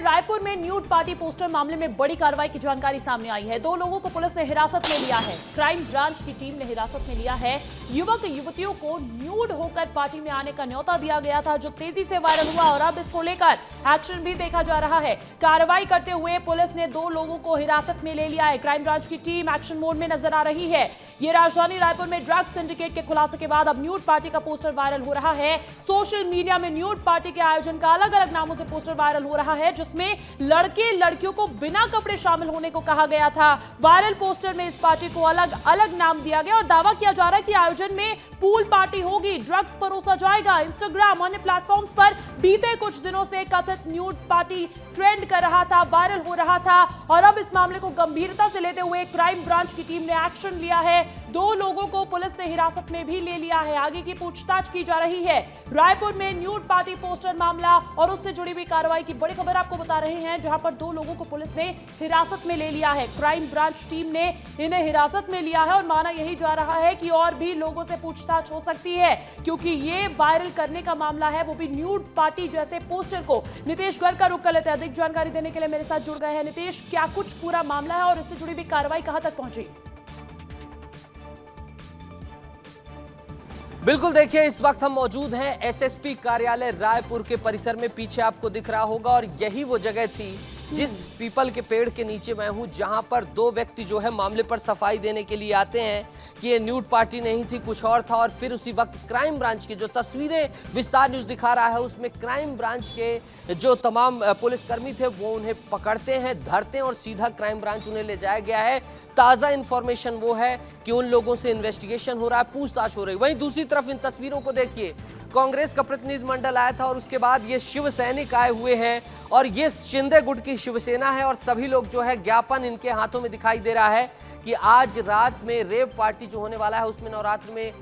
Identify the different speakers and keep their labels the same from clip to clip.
Speaker 1: रायपुर में nude party poster मामले में बड़ी कार्रवाई की जानकारी सामने आई है। 2 लोगों को पुलिस ने हिरासत में लिया है। क्राइम ब्रांच की टीम ने हिरासत में लिया है। युवक युवतियों को न्यूड होकर पार्टी में आने का न्योता दिया गया था, जो तेजी से वायरल हुआ और अब इसको लेकर एक्शन भी देखा जा रहा है। कार्रवाई करते हुए पुलिस ने 2 लोगों को हिरासत में ले लिया है। क्राइम ब्रांच की टीम एक्शन मोड में नजर आ रही है। ये राजधानी रायपुर में ड्रग्स सिंडिकेट के खुलासे के बाद अब न्यूड पार्टी का पोस्टर वायरल हो रहा है। सोशल मीडिया में न्यूड पार्टी के आयोजन का अलग अलग नामों से पोस्टर वायरल हो रहा है, जिसमें लड़के लड़कियों को बिना कपड़े शामिल होने को कहा गया था। वायरल पोस्टर में इस पार्टी को अलग अलग नाम दिया गया और दावा किया जा रहा है कि आयोजन में पूल पार्टी होगी, ड्रग्स परोसा जाएगा। इंस्टाग्राम अन्य प्लेटफॉर्म्स पर बीते कुछ दिनों से कथित न्यूड पार्टी ट्रेंड कर रहा था, वायरल हो रहा था और अब इस मामले को गंभीरता से लेते हुए क्राइम ब्रांच की टीम ने एक्शन लिया है। 2 लोगों को पुलिस ने हिरासत में भी ले लिया है। आगे की पूछताछ की जा रही है। रायपुर में न्यूड पार्टी पोस्टर मामला और उससे जुड़ी हुई कार्रवाई की बड़ी खबर आपको बता रहे हैं, जहां पर 2 लोगों को पुलिस ने हिरासत में ले लिया है। क्राइम ब्रांच टीम ने इन्हें हिरासत में लिया है और माना यही जा रहा है कि और भी लोगों से पूछताछ हो सकती है, क्योंकि ये वायरल करने का मामला है, वो भी न्यूड पार्टी जैसे पोस्टर को। नितेश गर्ग का रुख कर लेते हैं। अधिक जानकारी देने के लिए मेरे साथ जुड़ गए हैं नितेश। क्या कुछ पूरा मामला है और इससे जुड़ी हुई कार्रवाई कहां तक पहुंची?
Speaker 2: बिल्कुल, देखिए इस वक्त हम मौजूद हैं एसएसपी कार्यालय रायपुर के परिसर में। पीछे आपको दिख रहा होगा और यही वो जगह थी जिस पीपल के पेड़ के नीचे मैं हूं, जहां पर 2 व्यक्ति जो है मामले पर सफाई देने के लिए आते हैं कि ये न्यूड पार्टी नहीं थी, कुछ और था। और फिर उसी वक्त क्राइम ब्रांच की जो तस्वीरें विस्तार न्यूज दिखा रहा है, उसमें क्राइम ब्रांच के जो तमाम पुलिसकर्मी थे वो उन्हें पकड़ते हैं, धरते हैं और सीधा क्राइम ब्रांच उन्हें ले जाया गया है। ताज़ा इंफॉर्मेशन वो है कि उन लोगों से इन्वेस्टिगेशन हो रहा है, पूछताछ हो रही है। वहीं दूसरी तरफ इन तस्वीरों को देखिए, कांग्रेस का प्रतिनिधिमंडल आया था और उसके बाद ये शिव सैनिक आए हुए हैं और ये शिंदे गुट की शिवसेना है और सभी लोग जो है ज्ञापन इनके हाथों में दिखाई दे रहा है कि आज रात में रेव पार्टी जो होने वाला है, उसमें नवरात्र में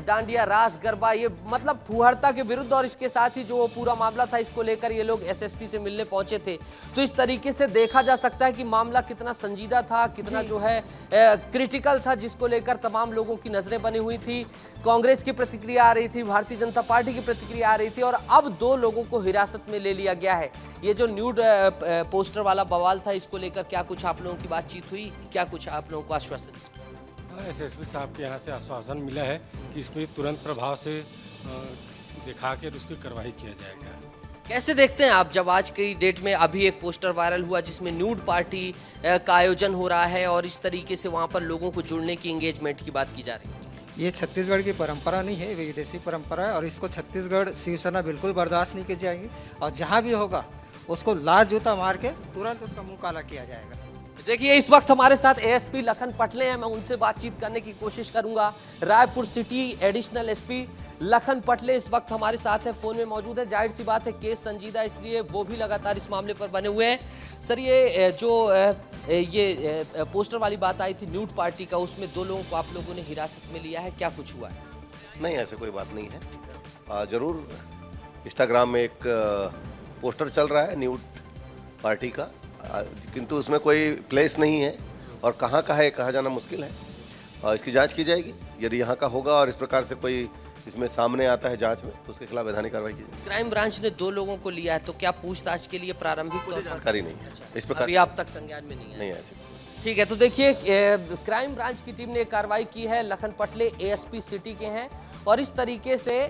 Speaker 2: डांडिया रास गरबा, ये मतलब फुहड़ता के विरुद्ध और इसके साथ ही जो वो पूरा मामला था, इसको लेकर ये लोग एसएसपी से मिलने पहुंचे थे। तो इस तरीके से देखा जा सकता है कि मामला कितना संजीदा था, कितना जो है क्रिटिकल था, जिसको लेकर तमाम लोगों की नजरें बनी हुई थी। कांग्रेस की प्रतिक्रिया आ रही थी, भारतीय जनता पार्टी की प्रतिक्रिया आ रही थी और अब 2 लोगों को हिरासत में ले लिया गया है। ये जो न्यूड पोस्टर वाला बवाल था, इसको लेकर क्या कुछ आप लोगों की बातचीत हुई, क्या कुछ आप लोगों को आश्वासन?
Speaker 3: एसएसपी साहब के यहाँ से आश्वासन मिला है कि इसमें तुरंत प्रभाव से दिखा कर उसकी कार्रवाई किया जाएगा।
Speaker 2: कैसे देखते हैं आप, जब आज की डेट में अभी एक पोस्टर वायरल हुआ जिसमें न्यूड पार्टी का आयोजन हो रहा है और इस तरीके से वहाँ पर लोगों को जुड़ने की, एंगेजमेंट की बात की जा रही है?
Speaker 4: ये छत्तीसगढ़ की परंपरा नहीं है, विदेशी परंपरा है और इसको छत्तीसगढ़ शिवसेना बिल्कुल बर्दाश्त नहीं की जाएगी और जहाँ भी होगा उसको लात जूता मार के तुरंत उसका मुंह काला किया जाएगा।
Speaker 2: देखिए इस वक्त हमारे साथ एएसपी लखन पटले हैं, मैं उनसे बातचीत करने की कोशिश करूंगा। Raipur city additional SP Lakhan Patle इस वक्त हमारे साथ है, फोन में मौजूद है। जाहिर सी बात है केस संजीदा, इसलिए वो भी लगातार इस मामले पर बने हुए हैं। सर, ये जो ये पोस्टर वाली बात आई थी न्यूड पार्टी का, उसमें 2 लोगों को आप लोगों ने हिरासत में लिया है, क्या कुछ हुआ है?
Speaker 5: नहीं, ऐसे कोई बात नहीं है। जरूर इंस्टाग्राम में एक पोस्टर चल रहा है न्यूड पार्टी का, किंतु उसमें कोई प्लेस नहीं है और कहाँ का है कहा जाना मुश्किल है। इसकी जांच की जाएगी। यदि यहाँ का होगा और इस प्रकार से कोई इसमें सामने आता है जांच में, तो उसके खिलाफ वैधानिक कार्रवाई की जाएगी।
Speaker 2: क्राइम ब्रांच ने 2 लोगों को लिया है, तो क्या पूछताछ के लिए प्रारंभिक तौर पर
Speaker 5: जानकारी नहीं है इस प्रकार?
Speaker 2: अभी आप तक संज्ञान में नहीं है?
Speaker 5: नहीं है ऐसे।
Speaker 2: ठीक है, तो देखिए क्राइम ब्रांच की टीम ने कार्रवाई की है। लखन पटले एएसपी सिटी के हैं और इस तरीके से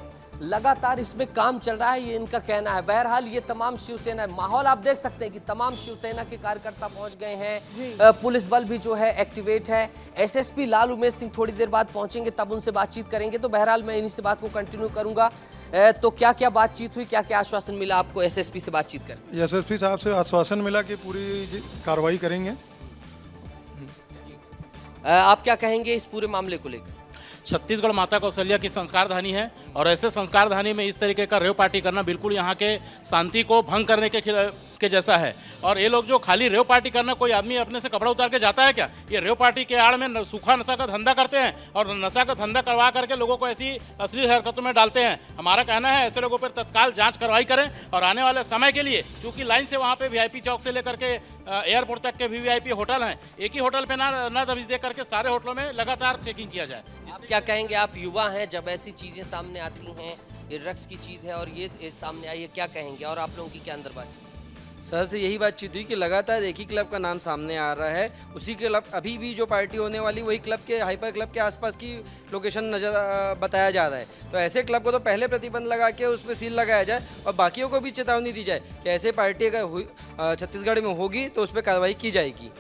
Speaker 2: लगातार इसमें काम चल रहा है, ये इनका कहना है। बहरहाल ये तमाम शिवसेना, माहौल आप देख सकते हैं कि तमाम शिवसेना के कार्यकर्ता पहुंच गए हैं, पुलिस बल भी जो है एक्टिवेट है। एसएसपी लाल उमेश सिंह थोड़ी देर बाद पहुंचेंगे, तब उनसे बातचीत करेंगे। तो बहरहाल मैं इन्हीं से बात को कंटिन्यू करूंगा। तो क्या क्या बातचीत हुई, क्या क्या आश्वासन मिला आपको एसएसपी से बातचीत कर?
Speaker 6: एसएसपी साहब से आश्वासन मिला कि पूरी कार्रवाई करेंगे।
Speaker 2: आप क्या कहेंगे इस पूरे मामले को लेकर?
Speaker 7: छत्तीसगढ़ माता कौशल्या की संस्कार धानी है और ऐसे संस्कार धानी में इस तरीके का रेव पार्टी करना बिल्कुल यहाँ के शांति को भंग करने के जैसा है। और ये लोग जो खाली रेव पार्टी करना, कोई आदमी अपने से कपड़ा उतार के जाता है क्या? ये रेव पार्टी के आड़ में सूखा नशा का धंधा करते हैं और नशा का धंधा करवा करके लोगों को ऐसी अश्लील हरकतों में डालते हैं। हमारा कहना है ऐसे लोगों पर तत्काल जांच कार्रवाई करें और आने वाले समय के लिए, चूंकि लाइन से वहाँ पे वीआईपी चौक से लेकर के एयरपोर्ट तक के वीवीआईपी होटल हैं, एक ही होटल पे ना दबिश दे करके सारे होटलों में लगातार चेकिंग किया जाए।
Speaker 2: आप क्या कहेंगे, आप युवा हैं, जब ऐसी चीजें सामने आती हैं, ये ड्रग्स की चीज है और ये सामने आई है, क्या कहेंगे और आप लोगों की क्या अंदर बात?
Speaker 8: सर से यही बातचीत हुई कि लगातार एक ही क्लब का नाम सामने आ रहा है, उसी क्लब अभी भी जो पार्टी होने वाली वही क्लब के हाइपर क्लब के आसपास की लोकेशन नजर बताया जा रहा है। तो ऐसे क्लब को तो पहले प्रतिबंध लगा के उस पर सील लगाया जाए और बाकियों को भी चेतावनी दी जाए कि ऐसे पार्टी अगर छत्तीसगढ़ में होगी तो उस पर कार्रवाई की जाएगी।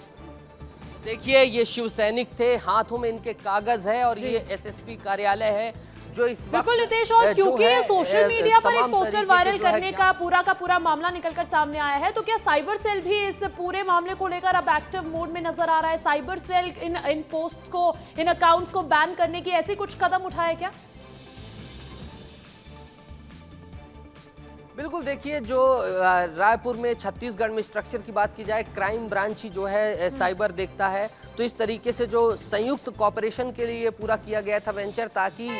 Speaker 2: देखिए ये शिव सैनिक थे, हाथों में इनके कागज है और ये एसएसपी कार्यालय है जो इस वक्त
Speaker 1: बिल्कुल नितेश, और क्योंकि ये सोशल मीडिया पर एक
Speaker 2: तमाम
Speaker 1: पोस्टर
Speaker 2: तरीके के
Speaker 1: वायरल
Speaker 2: जो है
Speaker 1: करने का पूरा मामला निकलकर सामने आया है, तो क्या साइबर सेल भी इस पूरे मामले को लेकर अब एक्टिव मोड में नजर आ रहा है? साइबर सेल इन पोस्ट को, इन अकाउंट्स को बैन करने की ऐसी कुछ कदम उठाए क्या?
Speaker 2: बिल्कुल, देखिए जो रायपुर में छत्तीसगढ़ में स्ट्रक्चर की बात की जाए, क्राइम ब्रांच ही जो है साइबर देखता है, तो इस तरीके से जो संयुक्त कॉपरेशन के लिए पूरा किया गया था वेंचर, ताकि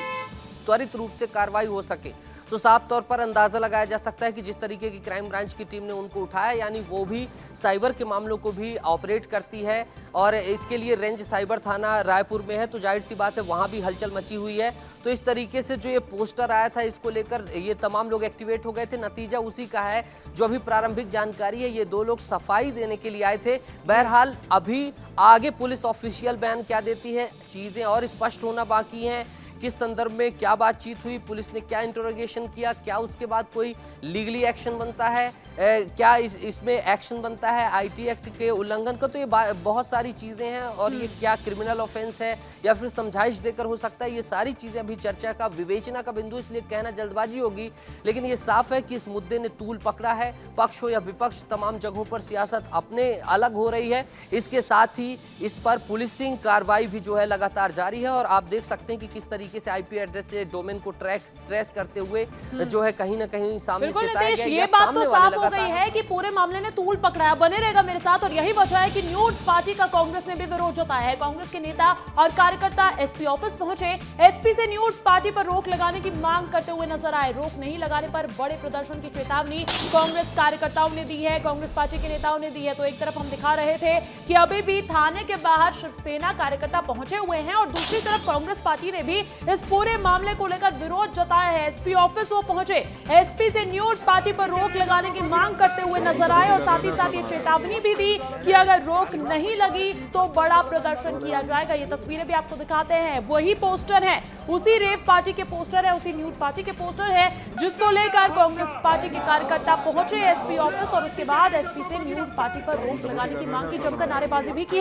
Speaker 2: त्वरित रूप से कार्रवाई हो सके। तो साफ तौर पर अंदाजा लगाया जा सकता है कि जिस तरीके की क्राइम ब्रांच की टीम ने उनको उठाया, यानी वो भी साइबर के मामलों को भी ऑपरेट करती है और इसके लिए रेंज साइबर थाना रायपुर में है, तो जाहिर सी बात है वहाँ भी हलचल मची हुई है। तो इस तरीके से जो ये पोस्टर आया था, इसको लेकर ये तमाम लोग एक्टिवेट हो गए थे। नतीजा उसी का है जो अभी प्रारंभिक जानकारी है, ये 2 लोग सफाई देने के लिए आए थे। बहरहाल अभी आगे पुलिस ऑफिशियल बयान क्या देती है, चीजें और स्पष्ट होना बाकी हैं। किस संदर्भ में क्या बातचीत हुई, पुलिस ने क्या इंटरोगेशन किया, क्या उसके बाद कोई लीगली एक्शन बनता है, क्या इसमें एक्शन बनता है आईटी एक्ट के उल्लंघन का, तो ये बहुत सारी चीजें हैं। और ये क्या क्रिमिनल ऑफेंस है या फिर समझाइश देकर हो सकता है, ये सारी चीजें अभी चर्चा का, विवेचना का बिंदु, इसलिए कहना जल्दबाजी होगी। लेकिन ये साफ है कि इस मुद्दे ने तूल पकड़ा है, पक्ष हो या विपक्ष, तमाम जगहों पर सियासत अपने अलग हो रही है। इसके साथ ही इस पर पुलिसिंग कार्रवाई भी जो है लगातार जारी है और आप देख सकते हैं कि किस तरीके से आईपी एड्रेस से डोमेन को ट्रेस करते हुए जो है कहीं ना कहीं सामने चेताया गया।
Speaker 1: ये बात तो साफ हो गई है कि पूरे मामले ने तूल पकड़ा। बने रहेगा मेरे साथ, और यही वजह है कि न्यूड पार्टी का कांग्रेस ने भी विरोध जताया है। कांग्रेस के नेता और कार्यकर्ता एसपी ऑफिस पहुंचे, एसपी से न्यूड पार्टी पर रोक लगाने की मांग करते हुए नजर आए। रोक नहीं लगाने पर बड़े प्रदर्शन की चेतावनी कांग्रेस कार्यकर्ताओं ने दी है, कांग्रेस पार्टी के नेताओं ने दी है। तो एक तरफ हम दिखा रहे थे कि अभी भी थाने के बाहर शिवसेना कार्यकर्ता पहुंचे हुए हैं और दूसरी तरफ कांग्रेस पार्टी ने भी इस पूरे मामले को लेकर विरोध जताया है। एसपी ऑफिस वो पहुंचे, एसपी से न्यूड पार्टी पर रोक लगाने की मांग करते हुए नजर आए और साथ ही साथ ये चेतावनी भी दी कि अगर रोक नहीं लगी तो बड़ा प्रदर्शन किया जाएगा। ये तस्वीरें भी आपको दिखाते हैं, वही पोस्टर है, उसी रेव पार्टी के पोस्टर है, उसी न्यूड पार्टी के पोस्टर है, जिसको लेकर कांग्रेस पार्टी के कार्यकर्ता पहुंचे एसपी ऑफिस और उसके बाद एसपी से न्यूड पार्टी पर रोक लगाने की मांग की, जमकर नारेबाजी भी की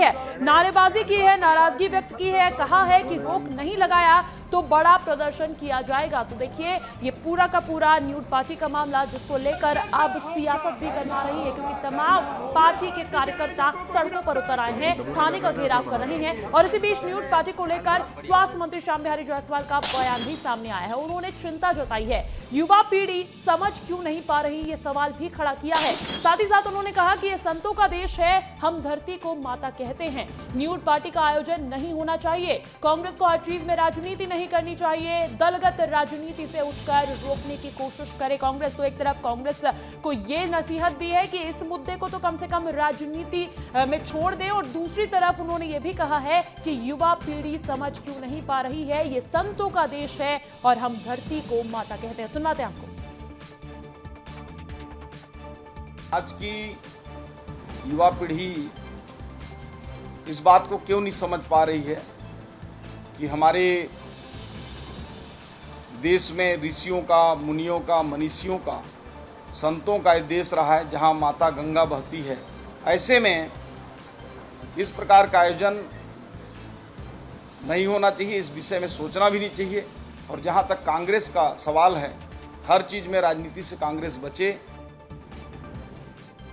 Speaker 1: है, नाराजगी व्यक्त की है, कहा है कि रोक नहीं लगाया तो बड़ा प्रदर्शन किया जाएगा। तो देखिए ये पूरा का पूरा न्यूड पार्टी का मामला, जिसको लेकर अब सियासत भी गरमा रही है, क्योंकि तमाम पार्टी के कार्यकर्ता सड़कों पर उतर आए हैं, थाने का घेराव कर रहे हैं। और इसी बीच न्यूड पार्टी को लेकर स्वास्थ्य मंत्री श्याम बिहारी जायसवाल का बयान भी सामने आया है। उन्होंने चिंता जताई है, युवा पीढ़ी समझ क्यों नहीं पा रही, ये सवाल भी खड़ा किया है। साथ ही साथ उन्होंने कहा कि ये संतों का देश है, हम धरती को माता कहते हैं, न्यूड पार्टी का आयोजन नहीं होना चाहिए, कांग्रेस को हर चीज में राजनीति नहीं करनी चाहिए, दलगत राजनीति से उठकर रोकने की कोशिश करे कांग्रेस। तो एक तरफ कांग्रेस को ये नसीहत दी है कि इस मुद्दे को तो कम से कम राजनीति में छोड़ दे, और दूसरी तरफ उन्होंने ये भी कहा है कि युवा पीढ़ी समझ क्यों नहीं पा रही है, ये संतों का देश है और हम धरती को माता कहते हैं। सुनाते हैं आपको।
Speaker 9: आज की युवा पीढ़ी इस बात को क्यों नहीं समझ पा रही है कि हमारे देश में ऋषियों का, मुनियों का, मनीषियों का, संतों का एक देश रहा है जहां माता गंगा बहती है। ऐसे में इस प्रकार का आयोजन नहीं होना चाहिए, इस विषय में सोचना भी नहीं चाहिए। और जहां तक कांग्रेस का सवाल है, हर चीज़ में राजनीति से कांग्रेस बचे।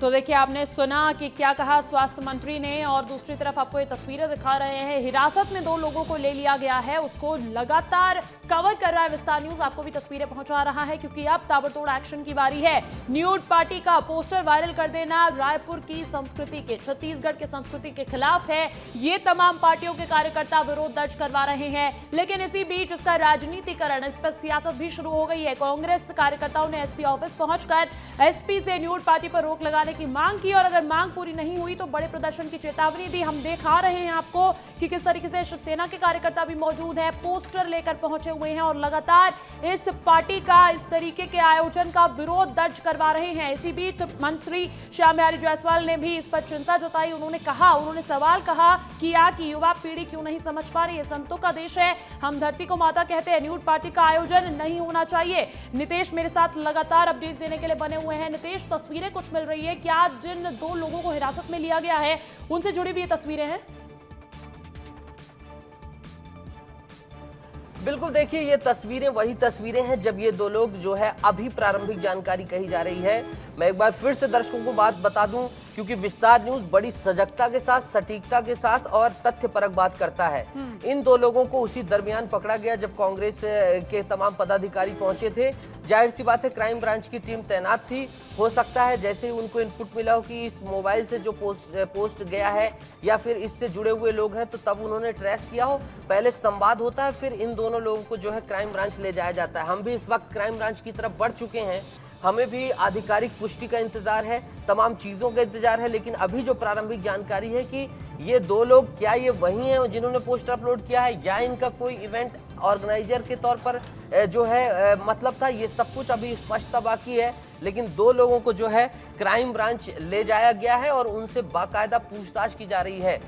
Speaker 1: तो देखिए आपने सुना कि क्या कहा स्वास्थ्य मंत्री ने, और दूसरी तरफ आपको ये तस्वीरें दिखा रहे हैं, हिरासत में 2 लोगों को ले लिया गया है, उसको लगातार कवर कर रहा है विस्तार न्यूज, आपको भी तस्वीरें पहुंचा रहा है, क्योंकि अब ताबड़तोड़ एक्शन की बारी है। न्यूड पार्टी का पोस्टर वायरल कर देना रायपुर की संस्कृति के, छत्तीसगढ़ के संस्कृति के खिलाफ है, ये तमाम पार्टियों के कार्यकर्ता विरोध दर्ज करवा रहे हैं। लेकिन इसी बीच इसका राजनीतिकरण, इस पर सियासत भी शुरू हो गई है। कांग्रेस कार्यकर्ताओं ने एसपी ऑफिस पहुंचकर एसपी से न्यूड पार्टी पर रोक लगाने की मांग की और अगर मांग पूरी नहीं हुई तो बड़े प्रदर्शन की चेतावनी दी। हम दिखा रहे हैं आपको कि किस तरीके से शिवसेना के कार्यकर्ता भी मौजूद है, पोस्टर लेकर पहुंचे हुए हैं और लगातार इस पार्टी का, इस तरीके के आयोजन का विरोध दर्ज करवा रहे हैं। इसी बीच मंत्री श्याम बिहारी जायसवाल ने भी इस पर चिंता जताई। उन्होंने सवाल कहा कि युवा पीढ़ी क्यों नहीं समझ पा रही है, संतों का देश है, हम धरती को माता कहते हैं, न्यूड पार्टी का आयोजन नहीं होना चाहिए। नितेश मेरे साथ लगातार अपडेट्स देने के लिए बने हुए हैं। नितेश, तस्वीरें कुछ मिल रही है क्या? जिन 2 लोगों को हिरासत में लिया गया है उनसे जुड़ी भी ये तस्वीरें हैं?
Speaker 2: बिल्कुल, देखिए ये तस्वीरें वही तस्वीरें हैं जब ये 2 लोग जो है अभी प्रारंभिक जानकारी कही जा रही है। मैं एक बार फिर से दर्शकों को बात बता दूं, क्योंकि विस्तार न्यूज बड़ी सजगता के साथ, सटीकता के साथ और तथ्यपरक बात करता है। इन 2 लोगों को उसी दरमियान पकड़ा गया जब कांग्रेस के तमाम पदाधिकारी पहुंचे थे। जाहिर सी बात है क्राइम ब्रांच की टीम तैनात थी। हो सकता है जैसे ही उनको इनपुट मिला हो कि इस मोबाइल से जो पोस्ट गया है या फिर इससे जुड़े हुए लोग हैं, तो तब उन्होंने ट्रेस किया हो। पहले संवाद होता है, फिर इन दोनों लोगों को जो है क्राइम ब्रांच ले जाया जाता है। हम भी इस वक्त क्राइम ब्रांच की तरफ बढ़ चुके हैं। हमें भी आधिकारिक पुष्टि का इंतजार है, तमाम चीजों का इंतजार है, लेकिन अभी जो प्रारंभिक जानकारी है कि ये 2 लोग क्या ये वही हैं जिन्होंने पोस्टर अपलोड किया है या इनका कोई इवेंट ऑर्गेनाइजर के तौर पर जो है मतलब था, ये सब कुछ अभी स्पष्टता बाकी है। लेकिन 2 लोगों को जो है क्राइम ब्रांच ले जाया गया है और उनसे बाकायदा पूछताछ की जा रही है।